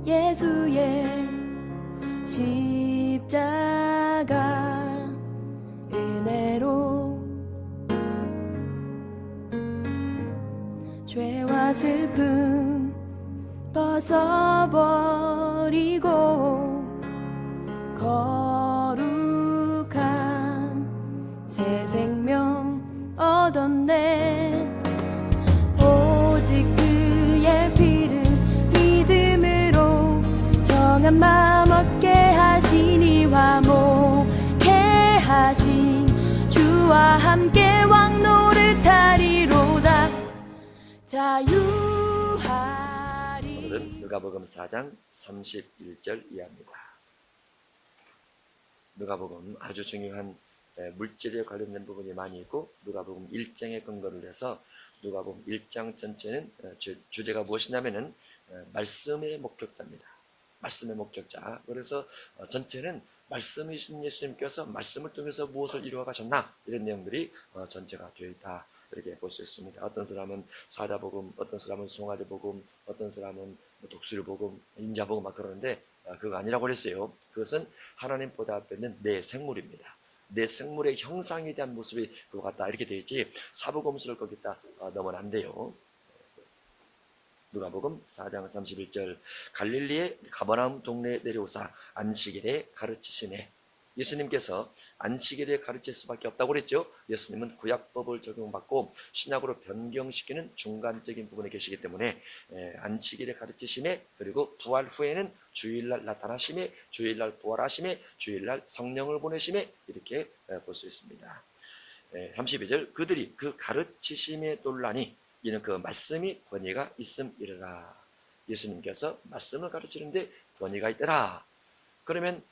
예수의 십자가 은혜로 죄와 슬픔 벗어버리고 거룩한 새 생명 얻었네. 오직 그의 피를 믿음으로 정한 마음 얻게 하시니 화목해 하신 주와 함께 왕 노릇하리로다. 자유하리. 오늘은 누가복음 4장 31절 이하입니다. 누가복음 아주 중요한 물질에 관련된 부분이 많이 있고 누가복음 1장에 근거를 해서 누가복음 1장 전체는 주제가 무엇이냐면은 말씀의 목격자입니다. 말씀의 목격자. 그래서 전체는 말씀이신 예수님께서 말씀을 통해서 무엇을 이루어 가셨나 이런 내용들이 전체가 되어 있다. 이렇게 볼 수 있습니다. 어떤 사람은 사자복음, 어떤 사람은 송아지복음, 어떤 사람은 독수리복음, 인자복음 막 그러는데 그거 아니라고 그랬어요. 그것은 하나님 보좌 앞에 있는 내 생물입니다. 내 생물의 형상에 대한 모습이 그거 같다 이렇게 되어 있지 사복음서를 거기다 넣으면 안 돼요. 누가복음 4장 31절 갈릴리의 가버나움 동네에 내려오사 안식일에 가르치시네. 예수님께서 안식일에 가르칠 수밖에 없다고 그랬죠. 예수님은 구약법을 적용받고 신약으로 변경시키는 중간적인 부분에 계시기 때문에 안식일에 가르치심에 그리고 부활 후에는 주일날 나타나심에 주일날 부활하심에 주일날 성령을 보내심에 이렇게 볼 수 있습니다. 32절 그들이 그 가르치심에 놀라니 이는 그 말씀이 권위가 있음이라. 예수님께서 말씀을 가르치는데 권위가 있더라. 그러면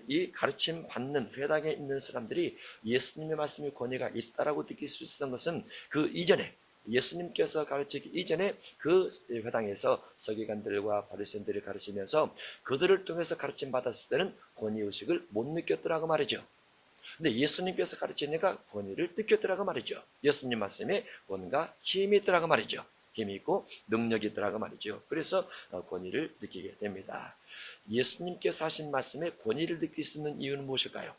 이 가르침 받는 회당에 있는 사람들이 예수님의 말씀이 권위가 있다라고 느낄 수 있었던 것은 그 이전에 예수님께서 가르치기 이전에 그 회당에서 서기관들과 바리새인들이 가르치면서 그들을 통해서 가르침 받았을 때는 권위의식을 못 느꼈더라고 말이죠. 근데 예수님께서 가르치니까 권위를 느꼈더라고 말이죠. 예수님 말씀에 뭔가 힘이 있더라고 말이죠. 힘이 있고 능력이 있더라고 말이죠. 그래서 권위를 느끼게 됩니다. 예수님께서 하신 말씀에 권위를 느낄 수 있는 이유는 무엇일까요?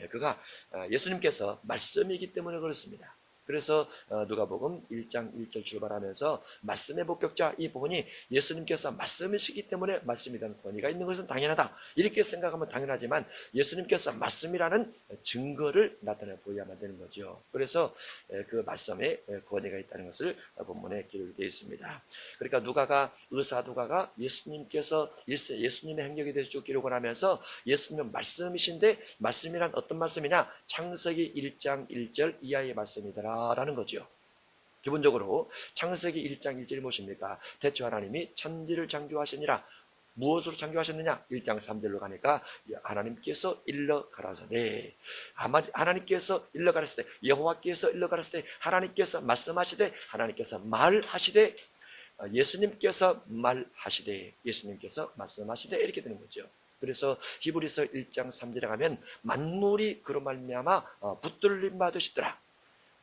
그가 예수님께서 말씀이기 때문에 그렇습니다. 그래서 누가복음 1장 1절 출발하면서 말씀의 목격자 이 부분이 예수님께서 말씀이시기 때문에 말씀에 대한 권위가 있는 것은 당연하다 이렇게 생각하면 당연하지만 예수님께서 말씀이라는 증거를 나타내 보여야만 되는 거죠. 그래서 그 말씀에 권위가 있다는 것을 본문에 기록이 되어 있습니다. 그러니까 의사 누가가 예수님의 행적에 대해서 쭉 기록을 하면서 예수님은 말씀이신데 말씀이란 어떤 말씀이냐 창세기 1장 1절 이하의 말씀이더라 라는 거죠. 기본적으로 창세기 1장 1절이 무엇입니까? 태초 하나님이 천지를 창조하시니라. 무엇으로 창조하셨느냐? 1장 3절로 가니까 하나님께서 일러 가라사대 하나님께서 일러 가라사대 여호와께서 일러 가라사대 하나님께서 말씀하시되 하나님께서 말하시되 예수님께서 말하시되 예수님께서 말씀하시되 이렇게 되는 거죠. 그래서 히브리서 1장 3절에 가면 만물이 그로 말미암아 붙들림 받으시더라.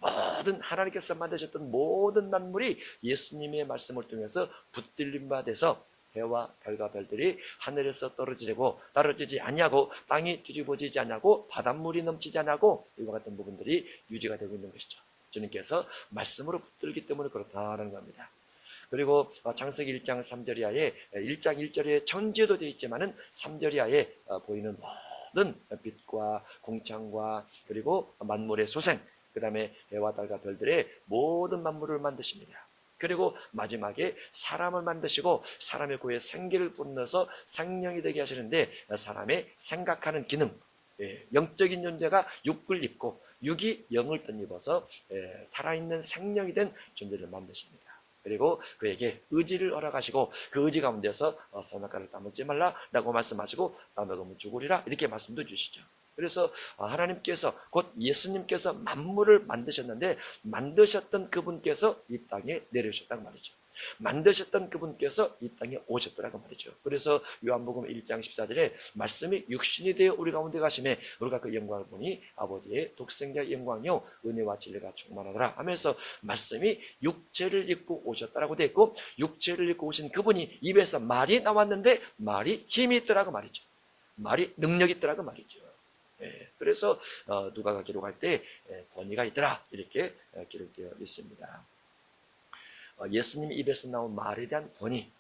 모든 하나님께서 만드셨던 모든 만물이 예수님의 말씀을 통해서 붙들림 받아서 해와 별과 별들이 하늘에서 떨어지지 아니하고 땅이 뒤집어지지 아니하고 바닷물이 넘치지 아니하고 이와 같은 부분들이 유지가 되고 있는 것이죠. 주님께서 말씀으로 붙들기 때문에 그렇다는 겁니다. 그리고 창세기 1장 3절 이하에 1장 1절에 천지도 되어 있지만은 3절 이하에 보이는 모든 빛과 공창과 그리고 만물의 소생 그 다음에 해와 달과 별들의 모든 만물을 만드십니다. 그리고 마지막에 사람을 만드시고 사람의 코에 생기를 불어넣어서 생명이 되게 하시는데 사람의 생각하는 기능 영적인 존재가 육을 입고 육이 영을 덧입어서 살아있는 생명이 된 존재를 만드십니다. 그리고 그에게 의지를 허락하시고 그 의지 가운데서 선악과를 따먹지 말라라고 말씀하시고 따먹으면 죽으리라 이렇게 말씀도 주시죠. 그래서 하나님께서 곧 예수님께서 만물을 만드셨는데 만드셨던 그분께서 이 땅에 내려오셨단 말이죠. 만드셨던 그분께서 이 땅에 오셨더라고 말이죠. 그래서 요한복음 1장 14절에 말씀이 육신이 되어 우리 가운데 가심에 우리가 그 영광을 보니 아버지의 독생자의 영광이요 은혜와 진리가 충만하더라 하면서 말씀이 육체를 입고 오셨다라고 되어 있고, 육체를 입고 오신 그분이 입에서 말이 나왔는데 말이 힘이 있더라고 말이죠. 말이 능력이 있더라고 말이죠. 그래서 누가가 기록할 때 권위가 있더라 이렇게 기록되어 있습니다. 예수님 입에서 나온 말에 대한 권위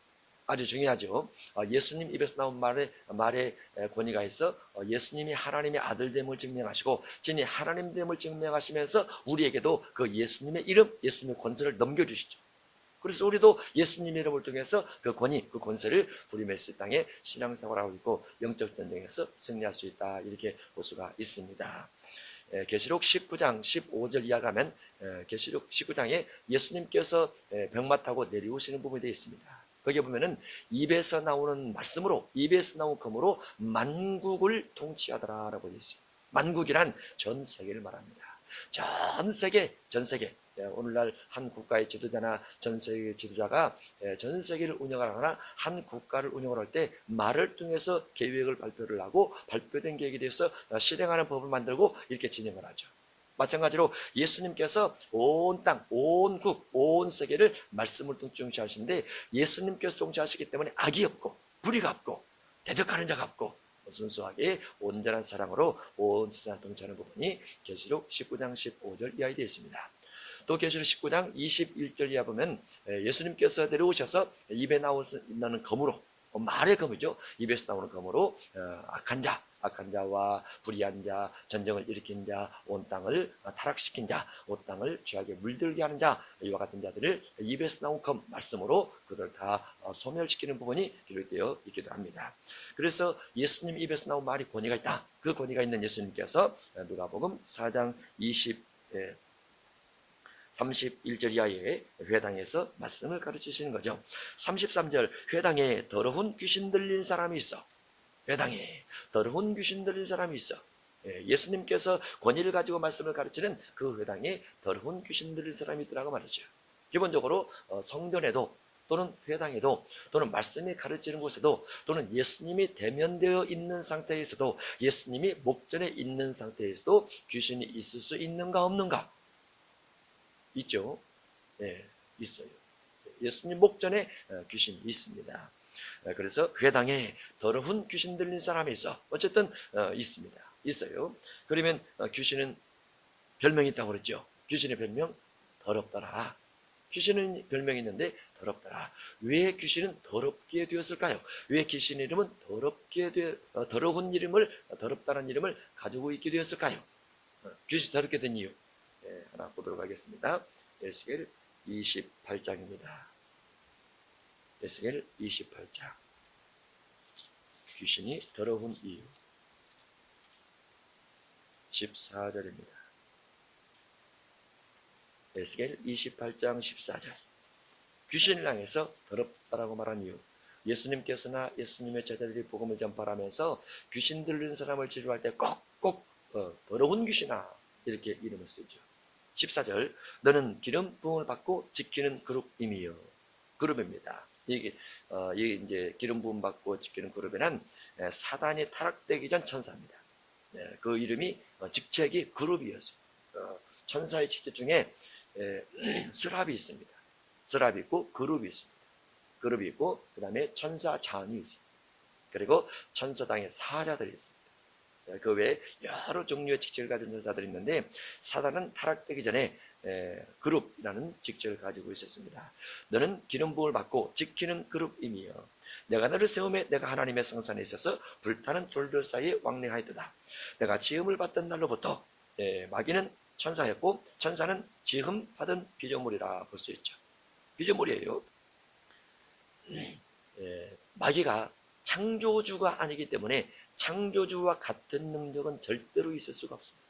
아주 중요하죠. 예수님 입에서 나온 말에 권위가 있어 예수님이 하나님의 아들됨을 증명하시고 진히 하나님됨을 증명하시면서 우리에게도 그 예수님의 이름, 예수님의 권세를 넘겨주시죠. 그래서 우리도 예수님 이름을 통해서 그 권위, 그 권세를 부리면서 이 땅에 신앙생활을 하고 있고 영적 전쟁에서 승리할 수 있다 이렇게 볼 수가 있습니다. 계시록 19장 15절 이하 가면 계시록 19장에 예수님께서 병마 타고 내려오시는 부분이 되어 있습니다. 거기에 보면은 입에서 나오는 말씀으로, 입에서 나온 검으로 만국을 통치하더라라고 되어 있습니다. 만국이란 전 세계를 말합니다. 전 세계. 오늘날 한 국가의 지도자나 전 세계 지도자가 전 세계를 운영하거나 한 국가를 운영할 때 말을 통해서 계획을 발표를 하고 발표된 계획에 대해서 실행하는 법을 만들고 이렇게 진행을 하죠. 마찬가지로 예수님께서 온 땅, 온 국, 온 세계를 말씀을 통치하시는데 예수님께서 통치하시기 때문에 악이 없고 불의가 없고 대적하는 자가 없고 순수하게 온전한 사랑으로 온 세상을 통치하는 부분이 계시록 19장 15절 이하에 되어 있습니다. 또 계시록 19장 21절 이하 보면 예수님께서 내려오셔서 입에 나오는 검으로, 말의 검이죠. 입에서 나오는 검으로 악한 자와 불의한 자, 전쟁을 일으킨 자, 온 땅을 타락시킨 자, 온 땅을 죄악에 물들게 하는 자, 이와 같은 자들을 입에서 나온 검, 말씀으로 그들을 다 소멸시키는 부분이 기록되어 있기도 합니다. 그래서 예수님 입에서 나온 말이 권위가 있다. 그 권위가 있는 예수님께서 누가복음 4장 31절 이하의 회당에서 말씀을 가르치시는 거죠. 33절 회당에 더러운 귀신 들린 사람이 있어. 회당에 더러운 귀신 들린 사람이 있어. 예수님께서 권위를 가지고 말씀을 가르치는 그 회당에 더러운 귀신 들린 사람이 있더라고 말이죠. 기본적으로 성전에도 또는 회당에도 또는 말씀이 가르치는 곳에도 또는 예수님이 대면되어 있는 상태에서도 예수님이 목전에 있는 상태에서도 귀신이 있을 수 있는가 없는가? 있죠. 있어요. 예수님 목전에 귀신이 있습니다. 그래서 회당에 더러운 귀신 들린 사람이 있어. 어쨌든 있습니다. 있어요. 그러면 귀신은 별명이 있다고 그랬죠. 귀신의 별명 더럽더라. 귀신은 별명이 있는데 더럽더라. 왜 귀신은 더럽게 되었을까요? 왜 귀신 이름은 더러운 이름을, 더럽다는 이름을 가지고 있게 되었을까요? 귀신이 더럽게 된 이유 하나 보도록 하겠습니다. 에스겔 28장입니다. 에스겔 28장 귀신이 더러운 이유 14절입니다. 에스겔 28장 14절 귀신을 향해서 더럽다라고 말한 이유, 예수님께서나 예수님의 제자들이 복음을 전파하면서 귀신 들린 사람을 치료할 때 꼭꼭 더러운 귀신아 이렇게 이름을 쓰죠. 14절 너는 기름 부음을 받고 지키는 그룹임이요. 그룹입니다. 이게 이제 기름 부음 받고 지키는 그룹에는 사단이 타락되기 전 천사입니다. 그 이름이 직책이 그룹이었어요. 천사의 직책 중에 스랍이 있습니다. 스랍이 있고 그룹이 있습니다. 그룹이 있고 그 다음에 천사장이 있습니다. 그리고 천사당의 사자들이 있습니다. 그 외에 여러 종류의 직책을 가진 천사들이 있는데 사단은 타락되기 전에 그룹이라는 직책을 가지고 있었습니다. 너는 기름 부음을 받고 지키는 그룹이며 내가 너를 세우매 내가 하나님의 성산에 있어서 불타는 돌들 사이에 왕래하였도다. 내가 지음을 받던 날로부터 마귀는 천사였고 천사는 지음 받은 피조물이라 볼 수 있죠. 피조물이에요. 마귀가 창조주가 아니기 때문에 창조주와 같은 능력은 절대로 있을 수가 없습니다.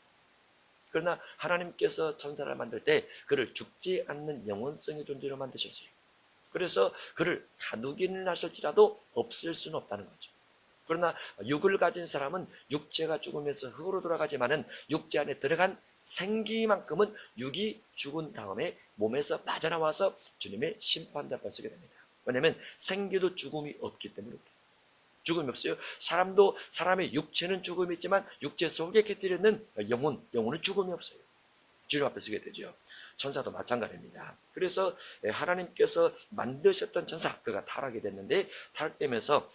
그러나 하나님께서 천사를 만들 때 그를 죽지 않는 영원성의 존재로 만드셨어요. 그래서 그를 가두기는 하실지라도 없앨 수는 없다는 거죠. 그러나 육을 가진 사람은 육체가 죽으면서 흙으로 돌아가지만은 육체 안에 들어간 생기만큼은 육이 죽은 다음에 몸에서 빠져나와서 주님의 심판대 앞에 서게 됩니다. 왜냐하면 생기도 죽음이 없기 때문에 죽음이 없어요. 사람의 육체는 죽음이 있지만 육체 속에 깃들여 있는 영혼은 죽음이 없어요. 주님 앞에 서게 되죠. 천사도 마찬가지입니다. 그래서 하나님께서 만드셨던 천사, 그가 타락이 됐는데 타락되면서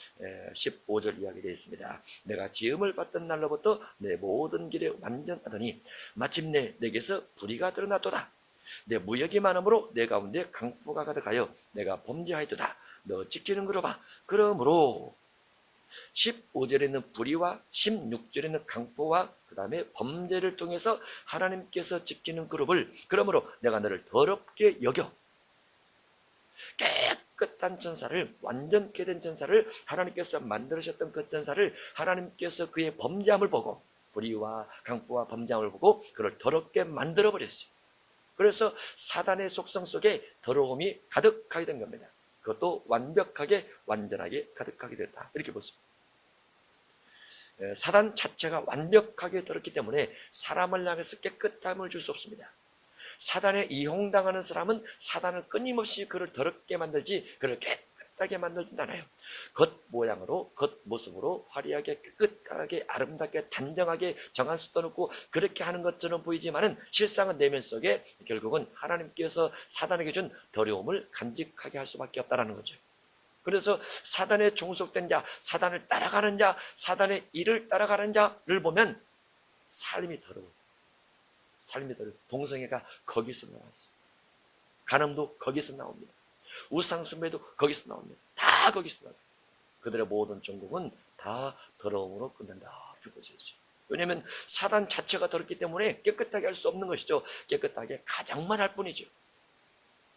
15절 이야기 되어 있습니다. 내가 지음을 받던 날로부터 내 모든 길에 완전하더니 마침내 내게서 불의가 드러났도다. 내 무역이 많으므로 내 가운데 강포가 가득하여 내가 범죄하였도다. 너 지키는 거로 봐. 그러므로 15절에는 불의와 16절에는 강포와 그 다음에 범죄를 통해서 하나님께서 지키는 그룹을, 그러므로 내가 너를 더럽게 여겨. 깨끗한 천사를, 완전케 된 천사를, 하나님께서 만들으셨던 그 천사를 하나님께서 그의 범죄함을 보고, 불의와 강포와 범죄함을 보고 그를 더럽게 만들어버렸어요. 그래서 사단의 속성 속에 더러움이 가득하게 된 겁니다. 그것도 완벽하게 완전하게 가득하게 됐다, 이렇게 볼 수 있습니다. 사단 자체가 완벽하게 더럽기 때문에 사람을 향해서 깨끗함을 줄 수 없습니다. 사단에 이용당하는 사람은 사단을 끊임없이 그를 더럽게 만들지 그를 깨끗하게 만들진 않아요. 겉모양으로, 겉모습으로 화려하게 깨끗하게 아름답게 단정하게 정한 수도 없고 그렇게 하는 것처럼 보이지만은 실상은 내면 속에 결국은 하나님께서 사단에게 준 더러움을 간직하게 할 수밖에 없다는 거죠. 그래서 사단에 종속된 자, 사단을 따라가는 자, 사단의 일을 따라가는 자를 보면 삶이 더러워요. 삶이 더러워요. 동성애가 거기서 나왔어요. 간음도 거기서 나옵니다. 우상숭배도 거기서 나옵니다. 다 거기서 나와요. 그들의 모든 종국은 다 더러움으로 끝난다, 이렇게 볼 수 있어요. 왜냐하면 사단 자체가 더럽기 때문에 깨끗하게 할 수 없는 것이죠. 깨끗하게 가장만 할 뿐이죠.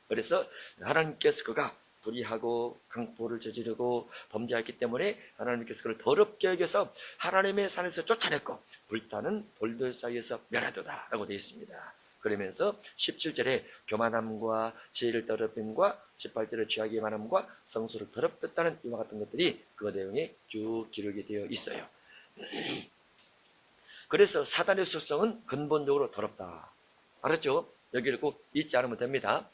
그래서 하나님께서 그가 불의하고 강포를 저지르고 범죄했기 때문에 하나님께서 그를 더럽게 여겨서 하나님의 산에서 쫓아냈고 불타는 돌들 사이에서 멸하도다 라고 되어 있습니다. 그러면서 17절에 교만함과 지혜를 더럽힘과 18절에 죄악의 만함과 성수를 더럽혔다는 이와 같은 것들이 그 내용에 쭉 기록이 되어 있어요. 그래서 사단의 속성은 근본적으로 더럽다. 알았죠? 여기를 꼭 잊지 않으면 됩니다.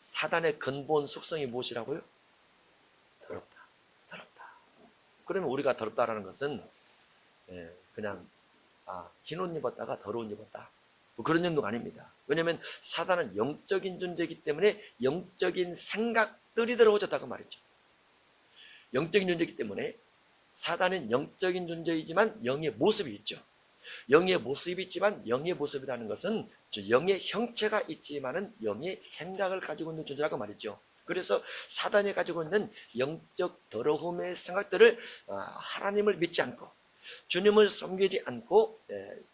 사단의 근본 속성이 무엇이라고요? 더럽다. 더럽다. 그러면 우리가 더럽다라는 것은 그냥 흰 옷 입었다가 더러운 옷 입었다, 뭐 그런 정도가 아닙니다. 왜냐하면 사단은 영적인 존재이기 때문에 영적인 생각들이 들어오졌다고 말이죠. 영적인 존재이기 때문에 사단은 영적인 존재이지만 영의 모습이 있죠. 영의 모습이 있지만 영의 모습이라는 것은 영의 형체가 있지만은 영의 생각을 가지고 있는 존재라고 말이죠. 그래서 사단이 가지고 있는 영적 더러움의 생각들을 하나님을 믿지 않고 주님을 섬기지 않고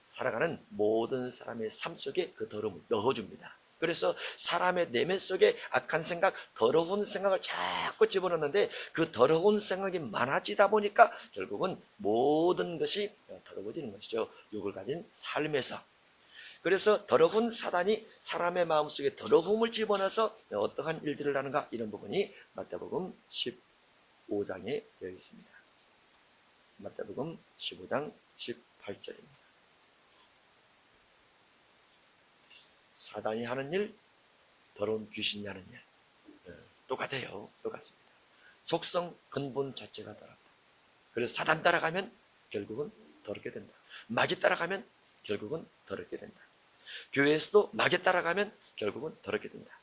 살아가는 모든 사람의 삶 속에 그 더러움을 넣어줍니다. 그래서 사람의 내면 속에 악한 생각, 더러운 생각을 자꾸 집어넣는데 그 더러운 생각이 많아지다 보니까 결국은 모든 것이 더러워지는 것이죠. 육을 가진 삶에서. 그래서 더러운 사단이 사람의 마음속에 더러움을 집어넣어서 어떠한 일들을 하는가, 이런 부분이 마태복음 15장에 되어 있습니다. 마태복음 15장 18절입니다. 사단이 하는 일, 더러운 귀신이 하는 일 똑같아요. 똑같습니다. 속성 근본 자체가 더럽다. 그래서 사단 따라가면 결국은 더럽게 된다. 마귀 따라가면 결국은 더럽게 된다. 교회에서도 마귀 따라가면 결국은 더럽게 된다.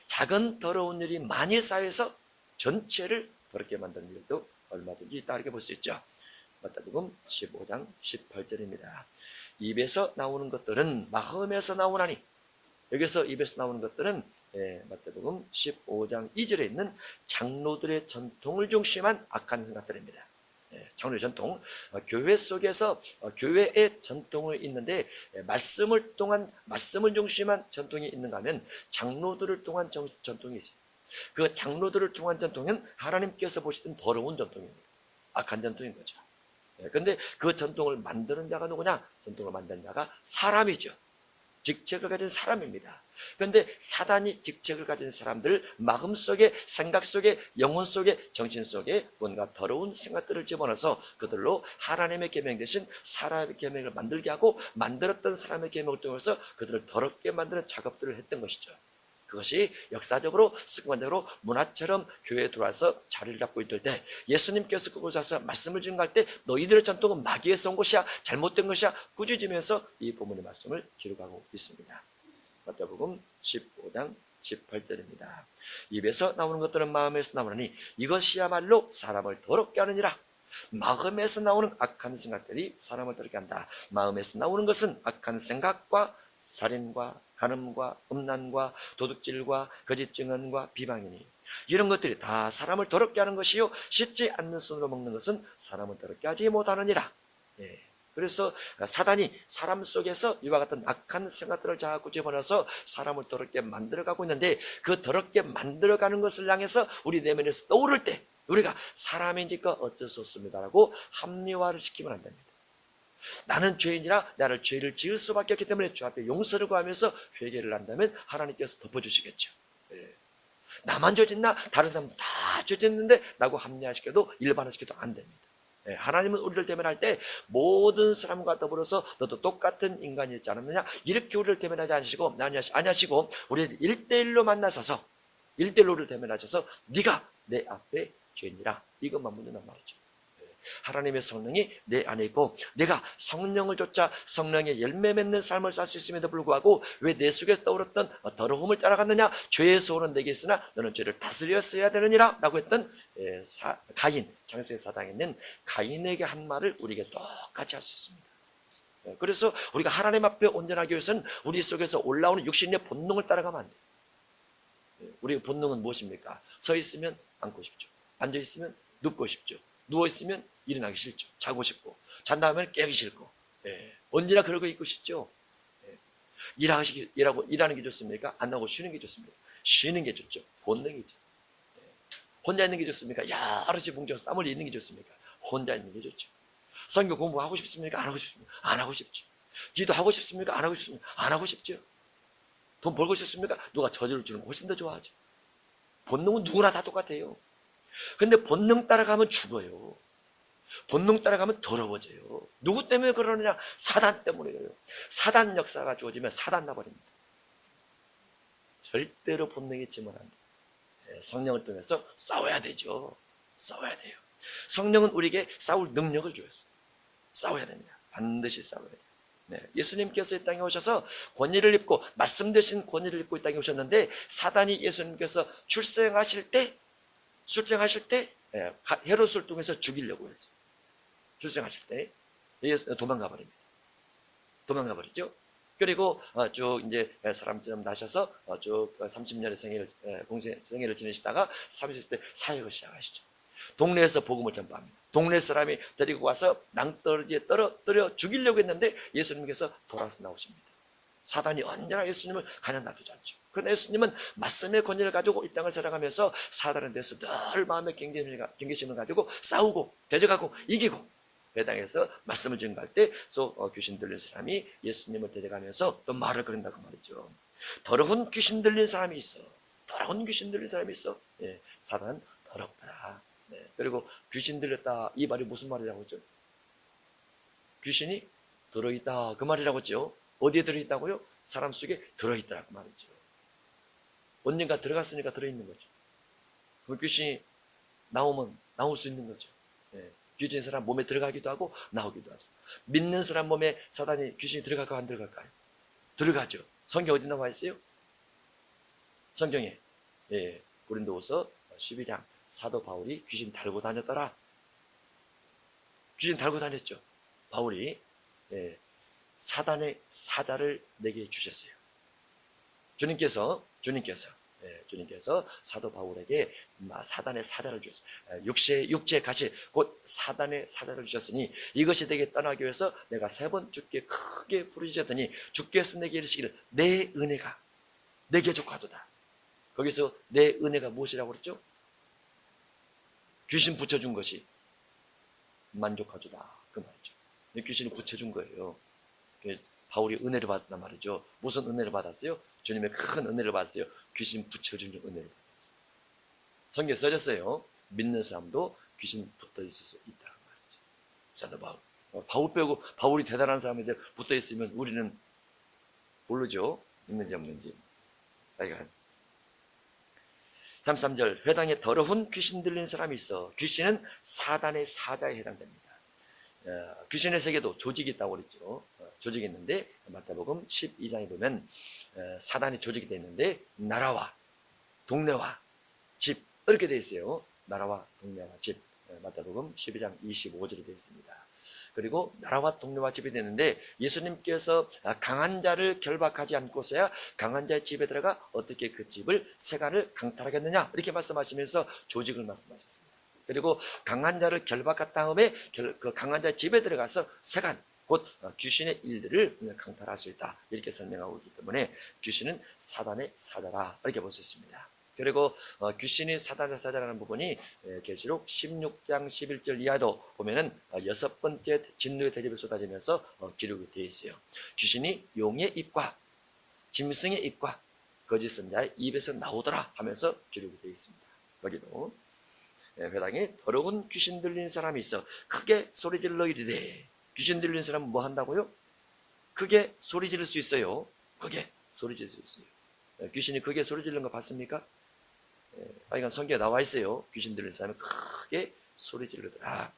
작은 더러운 일이 많이 쌓여서 전체를 더럽게 만드는 일도 얼마든지 있다, 이렇게 볼 수 있죠. 마태복음 15장 18절입니다. 입에서 나오는 것들은 마음에서 나오나니, 여기서 입에서 나오는 것들은 마태복음 15장 2절에 있는 장로들의 전통을 중심한 악한 생각들입니다. 장로의 전통, 교회 속에서 교회의 전통을 있는데 말씀을 중심한 전통이 있는가 하면 장로들을 통한 전통이 있어요. 그 장로들을 통한 전통은 하나님께서 보시던 더러운 전통입니다. 악한 전통인 거죠. 그런데 그 전통을 만드는 자가 누구냐? 전통을 만드는 자가 사람이죠. 직책을 가진 사람입니다. 그런데 사단이 직책을 가진 사람들 마음 속에, 생각 속에, 영혼 속에, 정신 속에 뭔가 더러운 생각들을 집어넣어서 그들로 하나님의 계명 대신 사람의 계명을 만들게 하고, 만들었던 사람의 계명을 통해서 그들을 더럽게 만드는 작업들을 했던 것이죠. 그것이 역사적으로 습관적으로 문화처럼 교회에 들어와서 자리를 잡고 있을 때, 예수님께서 그곳에 와서 말씀을 증거할 때 너희들의 전통은 마귀에서 온 것이야, 잘못된 것이야 꾸짖으면서 이 본문의 말씀을 기록하고 있습니다. 마태복음 15장 18절입니다. 입에서 나오는 것들은 마음에서 나오느니 이것이야말로 사람을 더럽게 하느니라. 마음에서 나오는 악한 생각들이 사람을 더럽게 한다. 마음에서 나오는 것은 악한 생각과 살인과 간음과 음란과 도둑질과 거짓 증언과 비방이니 이런 것들이 다 사람을 더럽게 하는 것이요 씻지 않는 손으로 먹는 것은 사람을 더럽게 하지 못하느니라. 예. 그래서 사단이 사람 속에서 이와 같은 악한 생각들을 자꾸 집어넣어서 사람을 더럽게 만들어가고 있는데, 그 더럽게 만들어가는 것을 향해서 우리 내면에서 떠오를 때 우리가 사람이니까 어쩔 수 없습니다라고 합리화를 시키면 안 됩니다. 나는 죄인이라 나를 죄를 지을 수밖에 없기 때문에 주 앞에 용서를 구하면서 회개를 한다면 하나님께서 덮어주시겠죠. 예. 나만 죄짓나? 다른 사람 다 죄짓는데 라고 합리화시켜도, 일반화시켜도 안 됩니다. 예. 하나님은 우리를 대면할 때 모든 사람과 더불어서 너도 똑같은 인간이지 않느냐 이렇게 우리를 대면하지 않으시고 아니하시고 우리를 1대1로 만나셔서 1대1로 우리를 대면하셔서 네가 내 앞에 죄인이라 이것만 묻는단 말이죠. 하나님의 성령이 내 안에 있고 내가 성령을 쫓아 성령의 열매 맺는 삶을 살 수 있음에도 불구하고 왜 내 속에서 떠오르던 더러움을 따라갔느냐, 죄의 소원은 내게 있으나 너는 죄를 다스렸어야 되느니라 라고 했던 가인, 장세 사당에 있는 가인에게 한 말을 우리에게 똑같이 할 수 있습니다. 그래서 우리가 하나님 앞에 온전하기 위해서는 우리 속에서 올라오는 육신의 본능을 따라가면 안 돼요. 우리의 본능은 무엇입니까? 서 있으면 앉고 싶죠. 앉아 있으면 눕고 싶죠. 누워있으면 일어나기 싫죠. 자고 싶고, 잔 다음에 깨기 싫고, 예. 언제나 그러고 있고 싶죠. 예. 일하는 게 좋습니까? 안 하고 쉬는 게 좋습니까? 쉬는 게 좋죠. 본능이죠. 예. 혼자 있는 게 좋습니까? 여럿이 뭉쳐서 땀 흘리는 게 좋습니까? 혼자 있는 게 좋죠. 성경 공부하고 싶습니까? 안 하고 싶습니까? 안 하고 싶죠. 기도하고 싶습니까? 안 하고 싶습니까? 안 하고 싶죠. 돈 벌고 싶습니까? 누가 저주를 주는 거 훨씬 더 좋아하죠. 본능은 누구나 다 똑같아요. 근데 본능 따라가면 죽어요. 본능 따라가면 더러워져요. 누구 때문에 그러느냐? 사단 때문이에요. 사단 역사가 주어지면 사단 나버립니다. 절대로 본능이 지면 안 돼요. 성령을 통해서 싸워야 되죠. 싸워야 돼요. 성령은 우리에게 싸울 능력을 주었어요. 싸워야 됩니다. 반드시 싸워야 돼요. 네, 예수님께서 이 땅에 오셔서 권위를 입고 말씀 대신 권위를 입고 이 땅에 오셨는데, 사단이 예수님께서 출생하실 때 헤롯을 통해서 죽이려고 했어요. 출생하실 때 도망가 버립니다. 도망가 버리죠. 그리고 쭉 이제 사람처럼 나셔서 쭉 30년의 생애를 지내시다가 30대 사역을 시작하시죠. 동네에서 복음을 전파합니다. 동네 사람이 데리고 와서 낭떠러지에 떨어 죽이려고 했는데 예수님께서 돌아서 나오십니다. 사단이 언제나 예수님을 가냥 놔두지 않죠. 그러나 예수님은 말씀의 권위를 가지고 이 땅을 살아가면서 사단에 대해서 늘 마음의 경계심을 가지고 싸우고 대적하고 이기고, 그 땅에서 말씀을 증거할 때 귀신 들린 사람이 예수님을 데려가면서 또 말을 그런다고 말이죠. 더러운 귀신 들린 사람이 있어. 더러운 귀신 들린 사람이 있어. 예, 사단 더럽더라. 네, 그리고 귀신 들렸다, 이 말이 무슨 말이라고 했죠? 귀신이 들어있다, 그 말이라고 했죠. 어디에 들어있다고요? 사람 속에 들어있다고 말이죠. 언젠가 들어갔으니까 들어있는 거죠. 그 귀신이 나오면 나올 수 있는 거죠. 예, 귀신 사람 몸에 들어가기도 하고 나오기도 하죠. 믿는 사람 몸에 사단이 귀신이 들어갈까요? 안 들어갈까요? 들어가죠. 성경 어디 나와 있어요? 성경에 고린도후서 12장 사도 바울이 귀신 달고 다녔더라. 귀신 달고 다녔죠. 바울이 사단의 사자를 내게 주셨어요. 주님께서 사도 바울에게 사단의 사자를 주셨어요. 육체의 가시 곧 사단의 사자를 주셨으니 이것이 내게 떠나기 위해서 내가 3번 주께 크게 부르짖었더니 주께서 내게 이르시기를 내 은혜가 내게 족하도다. 거기서 내 은혜가 무엇이라고 그랬죠? 귀신 붙여준 것이 만족하도다, 그 말이죠. 귀신이 붙여준 거예요. 바울이 은혜를 받았단 말이죠. 무슨 은혜를 받았어요? 주님의 큰 은혜를 받았어요. 귀신 붙여주는 은혜를 받았어요. 성경에 써졌어요. 믿는 사람도 귀신 붙어 있을 수 있다는 말이죠. 사도 바울. 바울 빼고 바울이 대단한 사람인데 붙어 있으면 우리는 모르죠. 있는지 없는지. 33절, 회당에 더러운 귀신 들린 사람이 있어. 귀신은 사단의 사자에 해당됩니다. 귀신의 세계도 조직이 있다고 그랬죠. 조직이 있는데 마태복음 12장에 보면 사단이 조직이 되어 있는데 나라와 동네와 집 이렇게 되어 있어요. 나라와 동네와 집. 마태복음 12장 25절에 되어 있습니다. 그리고 나라와 동네와 집이 되는데 예수님께서 강한 자를 결박하지 않고서야 강한 자의 집에 들어가 어떻게 그 집을 세간을 강탈하겠느냐 이렇게 말씀하시면서 조직을 말씀하셨습니다. 그리고 강한 자를 결박한 다음에 그 강한 자의 집에 들어가서 세간 곧 귀신의 일들을 강탈할 수 있다 이렇게 설명하고 있기 때문에 귀신은 사단의 사자라 이렇게 볼 수 있습니다. 그리고 귀신이 사단의 사자라는 부분이 계시록 16장 11절 이하도 보면은 6번째 진노의 대접이 쏟아지면서 기록이 되어 있어요. 귀신이 용의 입과 짐승의 입과 거짓 선자의 입에서 나오더라 하면서 기록이 되어 있습니다. 거기도 회당에 더러운 귀신 들린 사람이 있어 크게 소리질러 이르되. 귀신 들린 사람은 뭐 한다고요? 크게 소리 지를 수 있어요. 크게 소리 지를 수 있어요. 귀신이 크게 소리 지르는 거 봤습니까? 이건 성경에 나와 있어요. 귀신 들린 사람은 크게 소리 지르더라.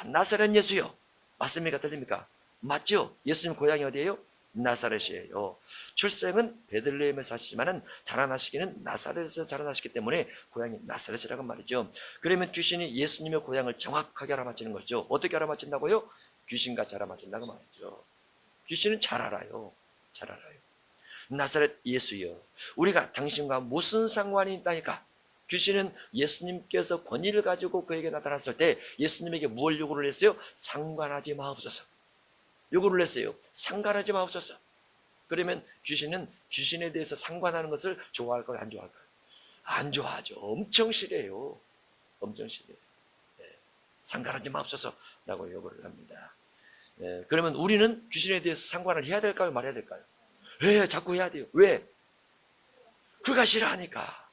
나사렛 예수요. 맞습니까? 들립니까? 맞죠? 예수님 고향이 어디예요? 나사렛이에요. 출생은 베들레헴에 사시지만은 자라나시기는 나사렛에서 자라나시기 때문에 고향이 나사렛이라고 말이죠. 그러면 귀신이 예수님의 고향을 정확하게 알아맞히는 거죠. 어떻게 알아맞힌다고요? 귀신과 잘 알아맞힌다고 말이죠. 귀신은 잘 알아요. 잘 알아요. 나사렛 예수여, 우리가 당신과 무슨 상관이 있다니까? 귀신은 예수님께서 권위를 가지고 그에게 나타났을 때 예수님에게 무엇을 요구를 했어요? 상관하지 마옵소서. 요구를 했어요. 상관하지 마옵소서. 그러면 귀신은 귀신에 대해서 상관하는 것을 좋아할까요? 안 좋아할까요? 안 좋아하죠. 엄청 싫어요. 엄청 싫어요. 상관하지 마옵소서 라고 요구를 합니다. 그러면 우리는 귀신에 대해서 상관을 해야 될까요? 말해야 될까요? 왜 자꾸 해야 돼요? 왜? 그가 싫어하니까.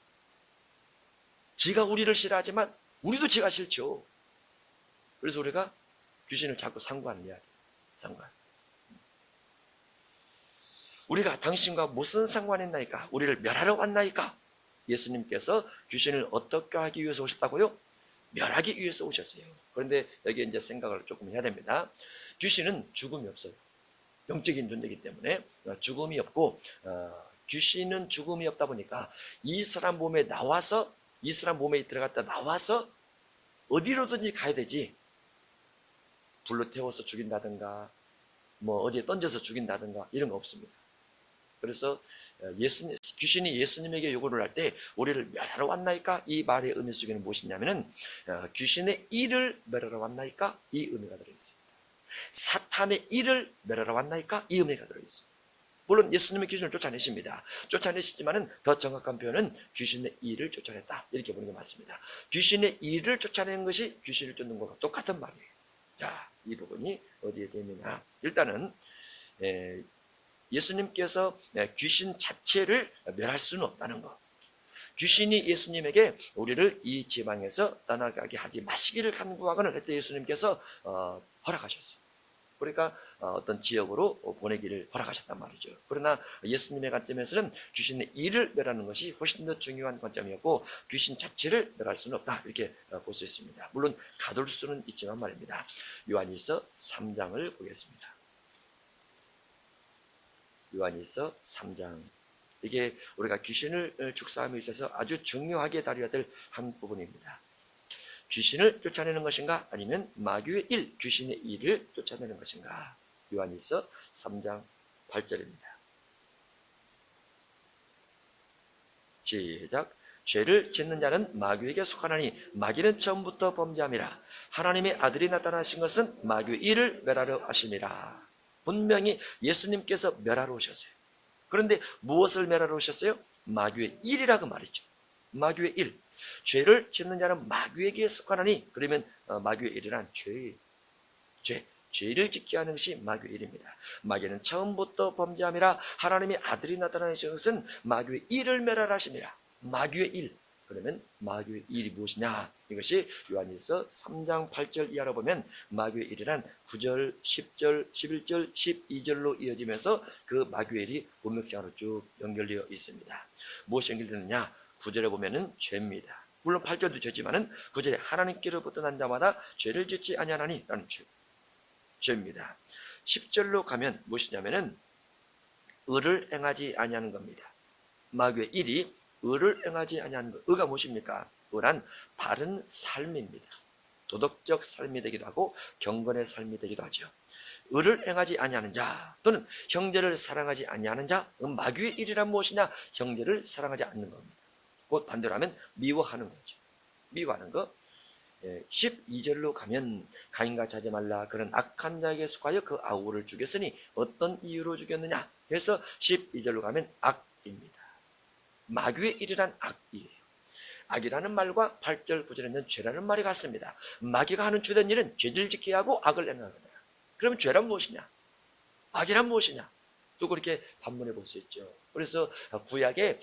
지가 우리를 싫어하지만 우리도 지가 싫죠. 그래서 우리가 귀신을 자꾸 상관을 해야 돼요. 상관. 우리가 당신과 무슨 상관이 있나이까? 우리를 멸하러 왔나이까? 예수님께서 귀신을 어떻게 하기 위해서 오셨다고요? 멸하기 위해서 오셨어요. 그런데 여기 이제 생각을 조금 해야 됩니다. 귀신은 죽음이 없어요. 영적인 존재이기 때문에 죽음이 없고 귀신은 죽음이 없다 보니까 이 사람 몸에 나와서 이 사람 몸에 들어갔다 나와서 어디로든지 가야 되지 불로 태워서 죽인다든가 뭐 어디에 던져서 죽인다든가 이런 거 없습니다. 그래서 귀신이 예수님에게 요구를 할 때 우리를 멸하러 왔나이까? 이 말의 의미 속에는 무엇이냐면은 귀신의 일을 멸하러 왔나이까? 이 의미가 들어있습니다. 사탄의 일을 멸하러 왔나이까? 이 의미가 들어있습니다. 물론 예수님은 귀신을 쫓아내십니다. 쫓아내시지만은 더 정확한 표현은 귀신의 일을 쫓아냈다 이렇게 보는 게 맞습니다. 귀신의 일을 쫓아내는 것이 귀신을 쫓는 것과 똑같은 말이에요. 자, 이 부분이 어디에 되어 있느냐? 일단은 예수님께서 귀신 자체를 멸할 수는 없다는 것. 귀신이 예수님에게 우리를 이 지방에서 떠나가게 하지 마시기를 간구하거늘 했더니 예수님께서 허락하셨어요. 그러니까 어떤 지역으로 보내기를 허락하셨단 말이죠. 그러나 예수님의 관점에서는 귀신의 일을 멸하는 것이 훨씬 더 중요한 관점이었고 귀신 자체를 멸할 수는 없다 이렇게 볼 수 있습니다. 물론 가둘 수는 있지만 말입니다. 요한일서 3장을 보겠습니다. 요한일서 3장. 이게 우리가 귀신을 축사함에 있어서 아주 중요하게 다뤄야 될 한 부분입니다. 귀신을 쫓아내는 것인가 아니면 마귀의 일, 귀신의 일을 쫓아내는 것인가. 요한일서 3장 8절입니다. 시작. 죄를 짓는 자는 마귀에게 속하나니 마귀는 처음부터 범죄함이라. 하나님의 아들이 나타나신 것은 마귀의 일을 멸하려 하심이라. 분명히 예수님께서 멸하러 오셨어요. 그런데 무엇을 멸하러 오셨어요? 마귀의 일이라고 말이죠. 마귀의 일. 죄를 짓는 자는 마귀에게 속하나니 그러면 마귀의 일이란 죄. 죄를 짓게 하는 것이 마귀의 일입니다. 마귀는 처음부터 범죄함이라 하나님의 아들이 나타나신 것은 마귀의 일을 멸하라심이라. 마귀의 일. 그러면 마귀의 일이 무엇이냐? 이것이 요한일서 3장 8절 이하로 보면 마귀의 일이란 9절, 10절, 11절, 12절로 이어지면서 그 마귀의 일이 문맥상으로 쭉 연결되어 있습니다. 무엇이 연결되느냐? 9절에 보면은 죄입니다. 물론 8절도 죄지만은 9절에 하나님께로부터 난 자마다 죄를 짓지 아니하나니 라는 죄입니다. 10절로 가면 무엇이냐면은 의를 행하지 아니하는 겁니다. 마귀의 일이 의를 행하지 아니하는 것. 의가 무엇입니까? 의란 바른 삶입니다. 도덕적 삶이 되기도 하고 경건의 삶이 되기도 하죠. 의를 행하지 아니하는 자 또는 형제를 사랑하지 아니하는 자, 마귀의 일이란 무엇이냐? 형제를 사랑하지 않는 겁니다. 곧 반대로 하면 미워하는 거죠. 미워하는 거. 12절로 가면 가인같이 하지 말라. 그런 악한 자에게 속하여 그 아우를 죽였으니 어떤 이유로 죽였느냐? 그래서 12절로 가면 악입니다. 마귀의 일이란 악이에요. 악이라는 말과 8절 9절에 있는 죄라는 말이 같습니다. 마귀가 하는 주된 일은 죄를 짓게 하고 악을 행하거나. 그러면 죄란 무엇이냐? 악이란 무엇이냐? 또 그렇게 반문해 볼 수 있죠. 그래서 구약에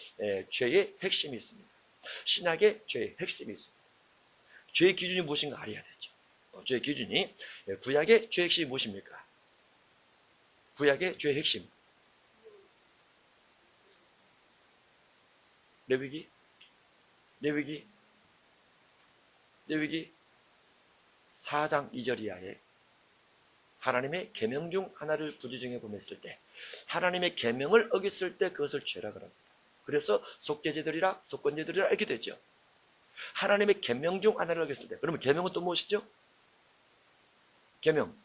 죄의 핵심이 있습니다. 신약에 죄의 핵심이 있습니다. 죄의 기준이 무엇인가 알아야 되죠. 죄의 기준이, 구약의 죄의 핵심이 무엇입니까? 구약의 죄의 핵심. 레위기 4장 2절 이하에 하나님의 계명 중 하나를 부지중에 범했을 때, 하나님의 계명을 어겼을 때 그것을 죄라 그럽니다. 그래서 속죄제들이라 속건제들이라 이렇게 되죠. 하나님의 계명 중 하나를 어겼을 때, 그러면 계명은 또 무엇이죠? 계명,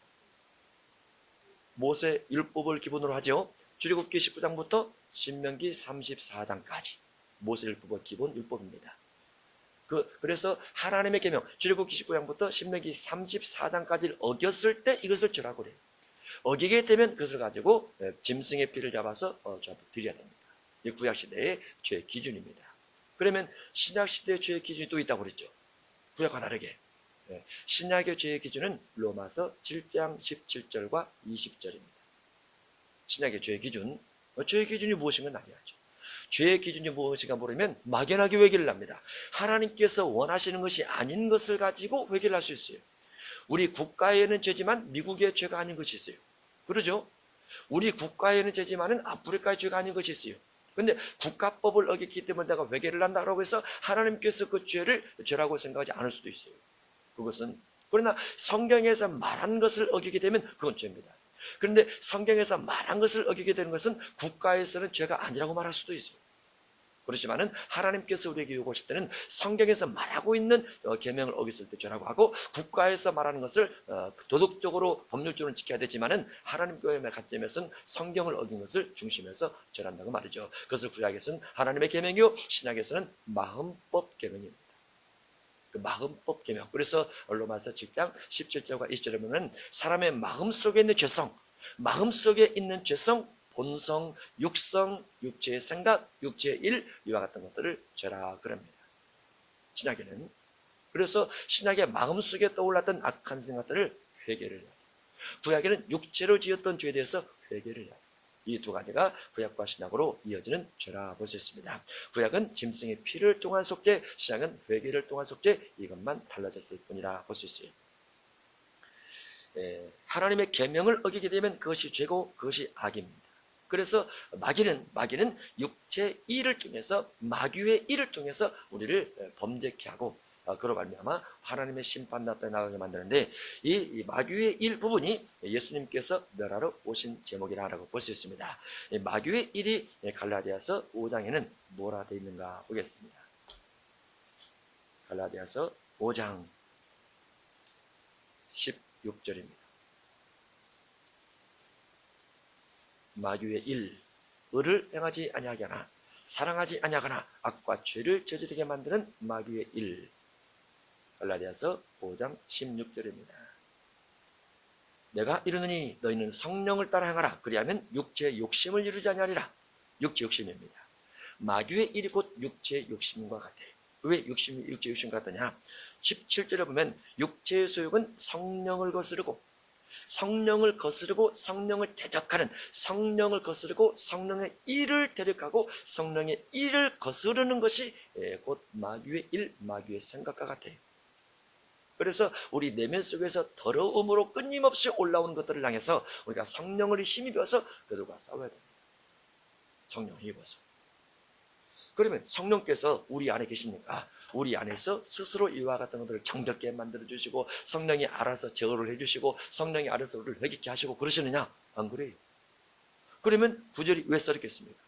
모세 율법을 기본으로 하죠. 출애굽기 19장부터 신명기 34장까지 모세 율법의 기본 율법입니다. 그래서 하나님의 계명, 출애굽기 19장부터 신명기 34장까지를 어겼을 때 이것을 죄라고 그래요. 어기게 되면 그것을 가지고 짐승의 피를 잡아서 드려야 됩니다. 이 구약시대의 죄 기준입니다. 그러면 신약시대의 죄의 기준이 또 있다고 그랬죠. 구약과 다르게. 신약의 죄의 기준은 로마서 7장 17절과 20절입니다. 신약의 죄의 기준, 죄의 기준이 무엇인가 알아야죠. 죄의 기준이 무엇인가 모르면 막연하게 회개를 합니다. 하나님께서 원하시는 것이 아닌 것을 가지고 회개를 할 수 있어요. 우리 국가에는 죄지만 미국의 죄가 아닌 것이 있어요. 그러죠? 우리 국가에는 죄지만은 아프리카의 죄가 아닌 것이 있어요. 근데 국가법을 어겼기 때문에 내가 회개를 한다고 해서 하나님께서 그 죄를 죄라고 생각하지 않을 수도 있어요. 그것은, 그러나 성경에서 말한 것을 어기게 되면 그건 죄입니다. 그런데 성경에서 말한 것을 어기게 되는 것은 국가에서는 죄가 아니라고 말할 수도 있어요. 그렇지만은 하나님께서 우리에게 요구하실 때는 성경에서 말하고 있는 계명을 어겼을 때 죄라고 하고, 국가에서 말하는 것을 도덕적으로 법률적으로 지켜야 되지만은 하나님과의 관점에서는 성경을 어긴 것을 중심해서 죄란다고 말이죠. 그것을 구약에서는 하나님의 계명이요, 신약에서는 마음법 계명입니다. 그 마음법 계명. 그래서 로마서 7장 17절과 20절에 보면 사람의 마음 속에 있는 죄성, 마음 속에 있는 죄성, 본성, 육성, 육체의 생각, 육체의 일, 이와 같은 것들을 죄라 그럽니다. 신약에는. 그래서 신약의 마음속에 떠올랐던 악한 생각들을 회개를 해요. 구약에는 육체로 지었던 죄에 대해서 회개를 해요. 이 두 가지가 구약과 신약으로 이어지는 죄라 볼 수 있습니다. 구약은 짐승의 피를 통한 속죄, 신약은 회개를 통한 속죄, 이것만 달라졌을 뿐이라 볼 수 있어요. 하나님의 계명을 어기게 되면 그것이 죄고 그것이 악입니다. 그래서 마귀는 육체 일을 통해서, 마귀의 일을 통해서 우리를 범죄케 하고, 그로 말미암아 하나님의 심판 앞에 나가게 만드는데, 이 마귀의 일 부분이 예수님께서 멸하러 오신 제목이라고 볼 수 있습니다. 이 마귀의 일이 갈라디아서 5장에는 뭐라 되어 있는가 보겠습니다. 갈라디아서 5장 16절입니다. 마귀의 일, 의를 행하지 아니하게 하나, 사랑하지 아니하거나 악과 죄를 저지르게 만드는 마귀의 일. 갈라디아서 5장 16절입니다. 내가 이르노니 너희는 성령을 따라 행하라. 그리하면 육체의 욕심을 이루지 아니하리라. 육체 욕심입니다. 마귀의 일이 곧 육체의 욕심과 같아요. 왜 육체 욕심과 같느냐? 17절에 보면 육체의 소욕은 성령을 거스르고 성령을 거스르고 성령을 대적하는, 성령을 거스르고 성령의 일을 대적하고 성령의 일을 거스르는 것이 곧 마귀의 일, 마귀의 생각과 같아요. 그래서 우리 내면 속에서 더러움으로 끊임없이 올라오는 것들을 향해서 우리가 성령을 힘입어서 그들과 싸워야 됩니다. 성령을 힘입어서. 그러면 성령께서 우리 안에 계시니까 우리 안에서 스스로 이와 같은 것들을 정결케 만들어주시고 성령이 알아서 제어를 해주시고 성령이 알아서 우리를 회개케 하시고 그러시느냐? 안 그래요. 그러면 구절이 왜 써있겠습니까?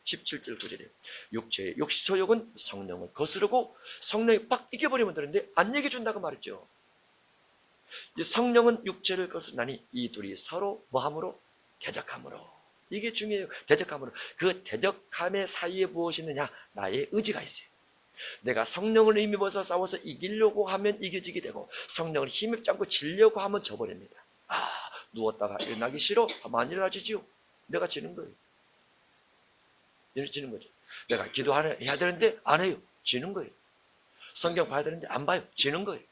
17절 구절이에요. 육체의 욕시소욕은 성령을 거스르고 성령이 빡 이겨버리면 되는데 안 이겨준다고 말했죠. 성령은 육체를 거스르나니 이 둘이 서로 뭐함으로? 대적함으로. 이게 중요해요. 대적함으로. 그 대적함의 사이에 무엇이 있느냐? 나의 의지가 있어요. 내가 성령을 힘입어서 싸워서 이기려고 하면 이겨지게 되고 성령을 힘입지 않고 지려고 하면 져버립니다. 누웠다가 일어나기 싫어? 하면 안 일어나지지요. 내가 지는 거예요. 지는 거죠. 내가 기도해야 되는데 안 해요. 지는 거예요. 성경 봐야 되는데 안 봐요. 지는 거예요.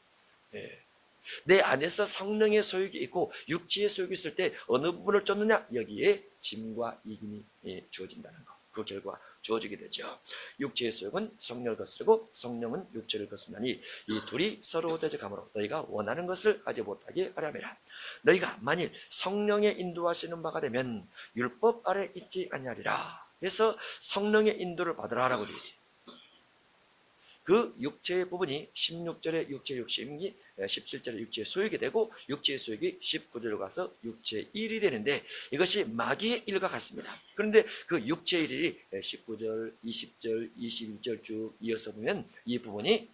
내 안에서 성령의 소욕이 있고 육체의 소욕이 있을 때 어느 부분을 쫓느냐? 여기에 짐과 이김이 주어진다는 거. 그 결과 주어지게 되죠. 육체의 소욕은 성령을 거스르고 성령은 육체를 거스르나니 이 둘이 서로 대적함으로 너희가 원하는 것을 하지 못하게 하려니라. 너희가 만일 성령의 인도하시는 바가 되면 율법 아래 있지 아니하리라. 그래서 성령의 인도를 받으라라고 되어 있어요. 그 육체의 부분이 16절에 육체의 욕심이 17절에 육체의 소욕이 되고 육체의 소욕이 19절로 가서 육체의 일이 되는데 이것이 마귀의 일과 같습니다. 그런데 그 육체의 일이 19절, 20절, 21절 쭉 이어서 보면 이 부분이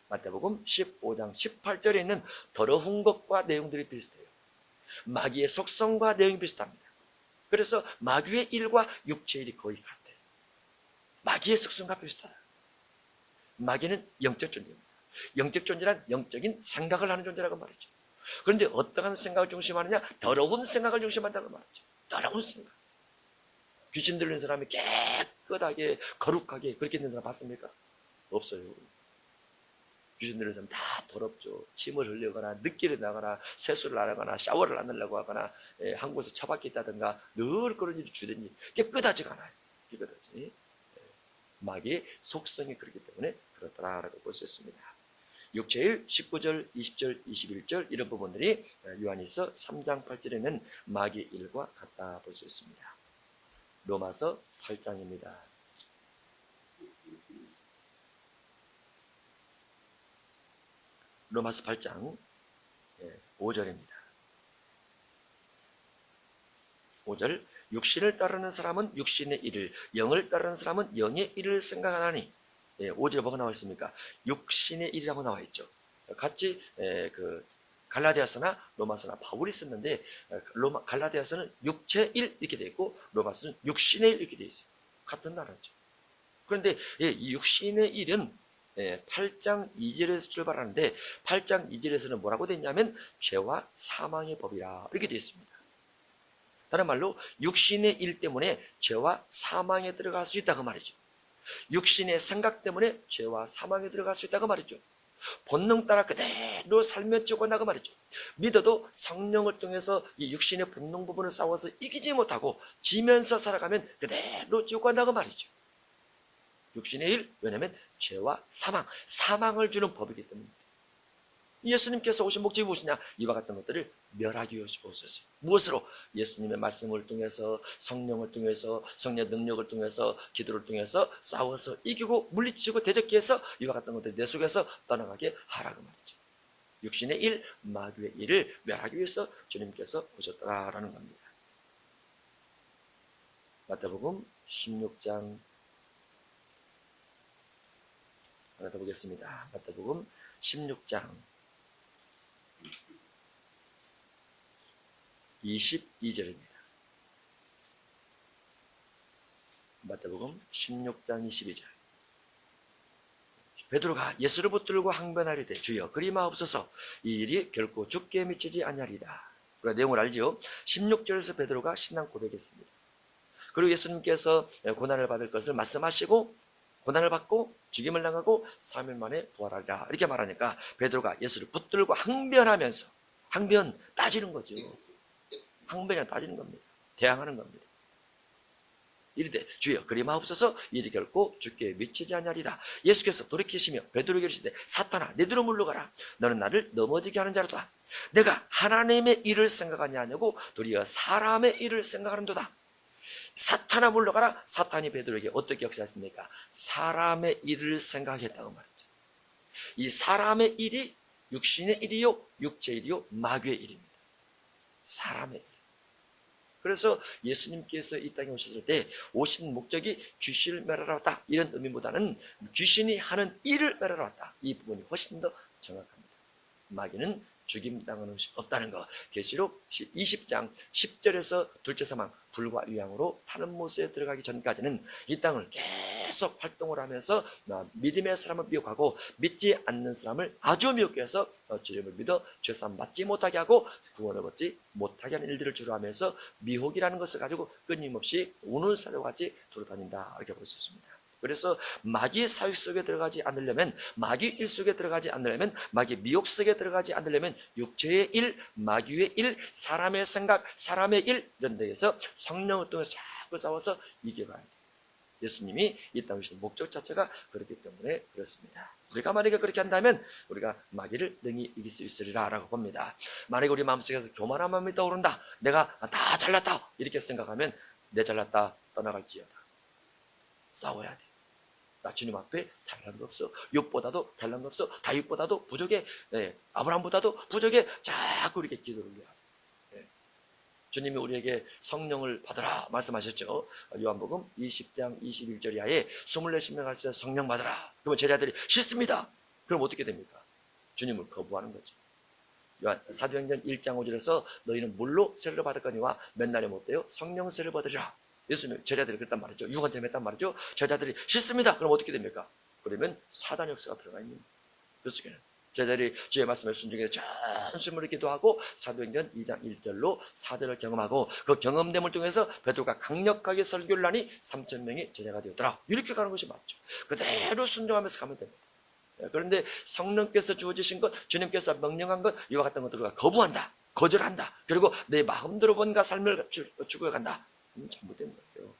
마태복음 15장 18절에 있는 더러운 것과 내용들이 비슷해요. 마귀의 속성과 내용이 비슷합니다. 그래서 마귀의 일과 육체의 일이 거의 같아요. 마귀의 속성과 비슷하다. 마귀는 영적 존재입니다. 영적 존재란 영적인 생각을 하는 존재라고 말이죠. 그런데 어떠한 생각을 중심하느냐? 더러운 생각을 중심한다고 말이죠. 더러운 생각. 귀신 들린 사람이 깨끗하게 거룩하게 그렇게 있는 사람 봤습니까? 없어요. 귀신 들린 사람 다 더럽죠. 침을 흘리거나 늦기를 나거나 세수를 안 하거나 샤워를 안 하려고 하거나 한 곳에 처박혀 있다든가 늘 그런 일이 주든지 깨끗하지가 않아요. 깨끗하지. 마귀의 속성이 그렇기 때문에 그렇더라라고 볼 수 있습니다. 6제1, 19절, 20절, 21절 이런 부분들이 요한일서 3장 8절에는 마귀의 일과 같다 볼 수 있습니다. 로마서 8장입니다. 로마서 8장 5절입니다. 5절 육신을 따르는 사람은 육신의 일을, 영을 따르는 사람은 영의 일을 생각하나니 5절에 뭐가 나와 있습니까? 육신의 일이라고 나와 있죠. 같이 그 갈라디아서나 로마서나 바울이 썼는데 갈라디아서는 육체 일 이렇게 되어 있고 로마서는 육신의 일 이렇게 되어 있어요. 같은 나라죠. 그런데 이 육신의 일은 8장 2절에서 출발하는데 8장 2절에서는 뭐라고 되어 있냐면 죄와 사망의 법이라 이렇게 되어 있습니다. 다른 말로 육신의 일 때문에 죄와 사망에 들어갈 수 있다고 말이죠. 육신의 생각 때문에 죄와 사망에 들어갈 수 있다고 말이죠. 본능 따라 그대로 살면 죽어나고 말이죠. 믿어도 성령을 통해서 이 육신의 본능 부분을 싸워서 이기지 못하고 지면서 살아가면 그대로 죽어나고 말이죠. 육신의 일, 왜냐하면 죄와 사망을 주는 법이기 때문입니다. 예수님께서 오신 목적이 무엇이냐? 이와 같은 것들을 멸하기 위해서 오셨어요. 무엇으로? 예수님의 말씀을 통해서, 성령을 통해서, 성령 능력을 통해서, 기도를 통해서 싸워서 이기고 물리치고 대적기 해서 이와 같은 것들이 내 속에서 떠나가게 하라고 말이죠. 육신의 일, 마귀의 일을 멸하기 위해서 주님께서 오셨다라는 겁니다. 마태복음 16장 하나 더 보겠습니다. 마태복음 16장 22절입니다. 마태복음 16장 22절. 베드로가 예수를 붙들고 항변하리되 주여 그리마옵소서 이 일이 결코 죽게 미치지 아니하리다. 우리가 내용을 알죠? 16절에서 베드로가 신앙 고백했습니다. 그리고 예수님께서 고난을 받을 것을 말씀하시고 고난을 받고 죽임을 당하고 3일 만에 부활하리라 이렇게 말하니까 베드로가 예수를 붙들고 항변하면서 항변 딱 따지는 거죠. 항변이나 따지는 겁니다. 대항하는 겁니다. 이르되 주여 그리 마옵소서 이리 결코 주께 미치지 아니하리라. 예수께서 돌이키시며 베드로에게 이르시되 사탄아 내두로 물러가라. 너는 나를 넘어지게 하는 자로다. 내가 하나님의 일을 생각하지 아니하고 도리어 사람의 일을 생각하는도다. 사탄아 물러가라. 사탄이 베드로에게 어떻게 역사했습니까? 사람의 일을 생각했다고 말이죠. 이 사람의 일이 육신의 일이요 육체의 일이요 마귀의 일입니다. 사람의 일. 그래서 예수님께서 이 땅에 오셨을 때 오신 목적이 귀신을 멸하러 왔다 이런 의미보다는 귀신이 하는 일을 멸하러 왔다. 이 부분이 훨씬 더 정확합니다. 마귀는 죽임당하는 것이 없다는 것. 계시록 20장 10절에서 둘째 사망 불과 유황으로 타는 못에 들어가기 전까지는 이 땅을 계속 활동을 하면서 믿음의 사람을 미혹하고 믿지 않는 사람을 아주 미혹해 해서 주님을 믿어 죄사함 받지 못하게 하고 구원을 얻지 못하게 하는 일들을 주로 하면서 미혹이라는 것을 가지고 끊임없이 오늘 사료 같이 돌아다닌다 이렇게 볼 수 있습니다. 그래서 마귀의 사육 속에 들어가지 않으려면, 마귀 일 속에 들어가지 않으려면, 마귀 미혹 속에 들어가지 않으려면 육체의 일, 마귀의 일, 사람의 생각, 사람의 일 이런 데에서 성령을 통해서 자꾸 싸워서 이겨가야 돼요. 예수님이 이 땅에 오신 목적 자체가 그렇기 때문에 그렇습니다. 우리가 만약에 그렇게 한다면 우리가 마귀를 능히 이길 수 있으리라 라고 봅니다. 만약에 우리 마음속에서 교만한 마음이 떠오른다, 내가 다 잘났다 이렇게 생각하면 내 잘났다 떠나갈지어다. 싸워야 돼. 나 주님 앞에 잘난 거 없어. 욥보다도 잘난 거 없어. 다윗보다도 부족해. 아브라함보다도 부족해. 자꾸 이렇게 기도를 해야 돼. 주님이 우리에게 성령을 받으라 말씀하셨죠. 요한복음 20장 21절 이하에 24신명 할 때 성령 받으라. 그러면 제자들이 싫습니다. 그럼 어떻게 됩니까? 주님을 거부하는 거죠. 사도행전 1장 5절에서 너희는 물로 세례를 받을 거니와 몇 날에 못 돼요? 성령 세례를 받으리라. 예수님 제자들이 그랬단 말이죠. 유언처럼 했단 말이죠. 제자들이 싫습니다. 그럼 어떻게 됩니까? 그러면 사단 역사가 들어가 있는 그 속에는 제자들이 주의 말씀을 순종해서 전심으로 기도하고 사도행전 2장 1절로 4절을 경험하고 그 경험됨을 통해서 베드로가 강력하게 설교를 하니 3,000명이 제자가 되었더라. 이렇게 가는 것이 맞죠. 그대로 순종하면서 가면 됩니다. 그런데 성령께서 주어지신 것, 주님께서 명령한 것, 이와 같은 것들을 우리가 거부한다, 거절한다, 그리고 내 마음대로 뭔가 삶을 추구해간다. 잘못된 거예요.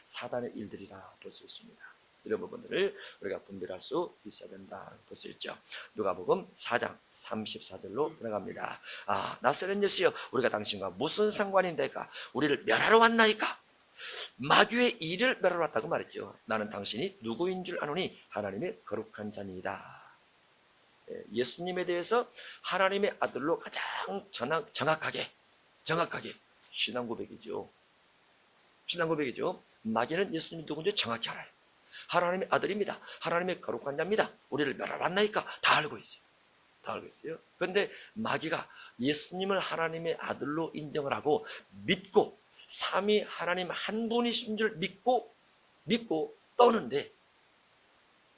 사단의 일들이라 볼 수 있습니다. 이런 부분들을 우리가 분별할 수 있어야 된다 볼 수 있죠. 누가복음 4장 34절로 들어갑니다. 나사렛 예수여, 우리가 당신과 무슨 상관인데까? 우리를 멸하러 왔나이까? 마귀의 일을 멸하러 왔다고 말했죠. 나는 당신이 누구인 줄 아노니 하나님의 거룩한 자니이다. 예수님에 대해서 하나님의 아들로 가장 정확하게 신앙 고백이죠. 신앙 고백이죠. 마귀는 예수님이 누군지 정확히 알아요. 하나님의 아들입니다. 하나님의 거룩한 자입니다. 우리를 멸하러 왔나이까? 다 알고 있어요. 다 알고 있어요. 그런데 마귀가 예수님을 하나님의 아들로 인정을 하고 믿고 삼위 하나님 한 분이신 줄 믿고 떠는데,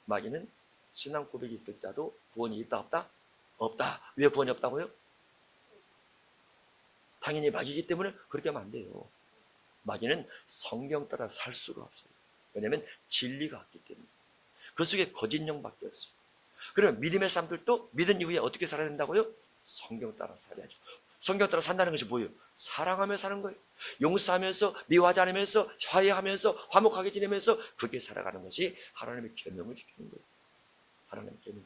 마귀는 신앙 고백이 있을 자도 구원이 있다 없다? 없다. 왜 구원이 없다고요? 당연히 마귀이기 때문에 그렇게 하면 안 돼요. 마귀는 성경 따라 살 수가 없어요. 왜냐하면 진리가 없기 때문에. 그 속에 거짓 영밖에 없어요. 그러면 믿음의 사람들도 믿은 이후에 어떻게 살아야 된다고요? 성경 따라 살아야죠. 성경 따라 산다는 것이 뭐예요? 사랑하며 사는 거예요. 용서하면서, 미워하지 않으면서, 화해하면서, 화목하게 지내면서 그렇게 살아가는 것이 하나님의 계명을 지키는 거예요. 하나님의 계명.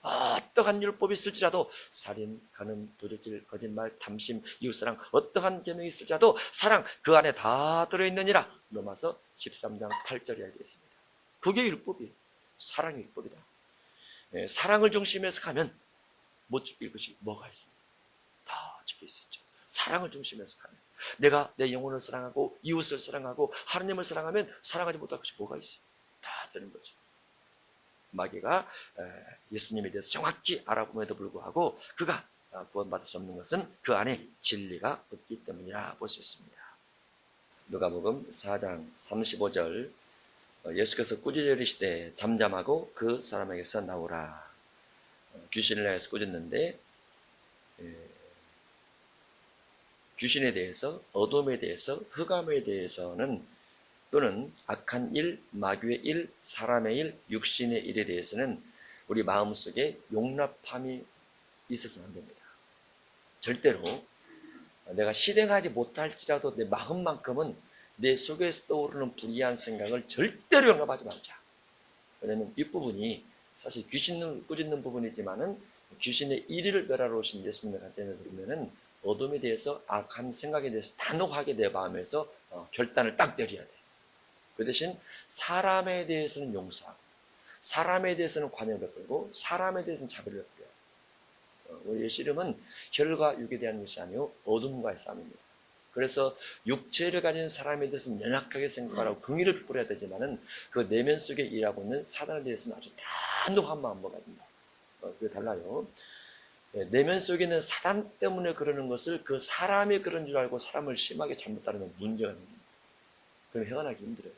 어떠한 율법이 있을지라도 살인, 간음, 도적질, 거짓말, 탐심, 이웃사랑, 어떠한 계명이 있을지라도 사랑 그 안에 다 들어있느니라. 로마서 13장 8절에 알게 있습니다. 그게 율법이에요. 사랑이 율법이다. 사랑을 중심에서 가면 못 지킬 것이 뭐가 있습니까? 다 지킬 수 있죠. 사랑을 중심에서 가면 내가 내 영혼을 사랑하고 이웃을 사랑하고 하나님을 사랑하면 사랑하지 못할 것이 뭐가 있어요? 다 되는 거죠. 마귀가 예수님에 대해서 정확히 알아봄에도 불구하고 그가 구원받을 수 없는 것은 그 안에 진리가 없기 때문이라 볼 수 있습니다. 누가복음 4장 35절 예수께서 꾸짖어 이르시되 잠잠하고 그 사람에게서 나오라. 귀신을 향해서 꾸짖는데 귀신에 대해서, 어둠에 대해서, 흑암에 대해서는 또는 악한 일, 마귀의 일, 사람의 일, 육신의 일에 대해서는 우리 마음속에 용납함이 있어서는 안 됩니다. 절대로 내가 실행하지 못할지라도 내 마음만큼은 내 속에서 떠오르는 불의한 생각을 절대로 용납하지 말자. 왜냐하면 이 부분이 사실 귀신을 꾸짖는 부분이지만은 귀신의 1위를 멸하러 오신 예수님의 관점에서 보면은 어둠에 대해서 악한 생각에 대해서 단호하게 내 마음에서 결단을 딱 내려야 돼. 그 대신 사람에 대해서는 용서하고 사람에 대해서는 관여를 베풀고 사람에 대해서는 자비를 베풀어요. 우리의 씨름은 혈과 육에 대한 것이 아니고 어둠과의 싸움입니다. 그래서 육체를 가진 사람에 대해서는 연약하게 생각하고 긍휼을 베풀어야 되지만은 그 내면 속에 일하고 있는 사단에 대해서는 아주 단호한 마음으로 가진다. 그게 달라요. 내면 속에 있는 사단 때문에 그러는 것을 그 사람이 그런 줄 알고 사람을 심하게 잘못 따르면 문제가 있는 겁니다. 그럼 헤어나기 힘들어요.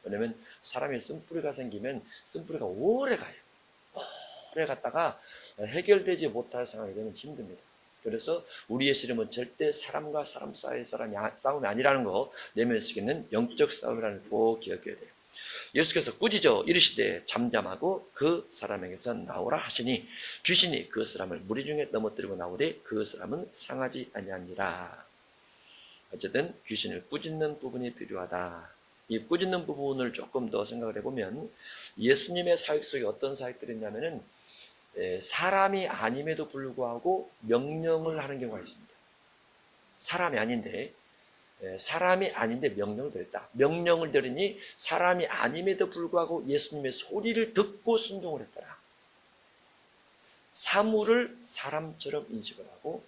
왜냐면 사람의 쓴뿌리가 생기면 쓴뿌리가 오래 가요. 오래 갔다가 해결되지 못할 상황이 되면 힘듭니다. 그래서 우리의 씨름은 절대 사람과 사람 사이의 싸움이 아니라는 거, 내면 속에 있는 영적 싸움이라는 거 꼭 기억해야 돼요. 예수께서 꾸짖어 이르시되 잠잠하고 그 사람에게서 나오라 하시니 귀신이 그 사람을 무리 중에 넘어뜨리고 나오되 그 사람은 상하지 아니하니라. 어쨌든 귀신을 꾸짖는 부분이 필요하다. 이 꾸짖는 부분을 조금 더 생각을 해보면 예수님의 사역 속에 어떤 사역들이 있냐면은 사람이 아님에도 불구하고 명령을 하는 경우가 있습니다. 사람이 아닌데 명령을 드렸다. 명령을 드리니 사람이 아님에도 불구하고 예수님의 소리를 듣고 순종을 했더라. 사물을 사람처럼 인식을 하고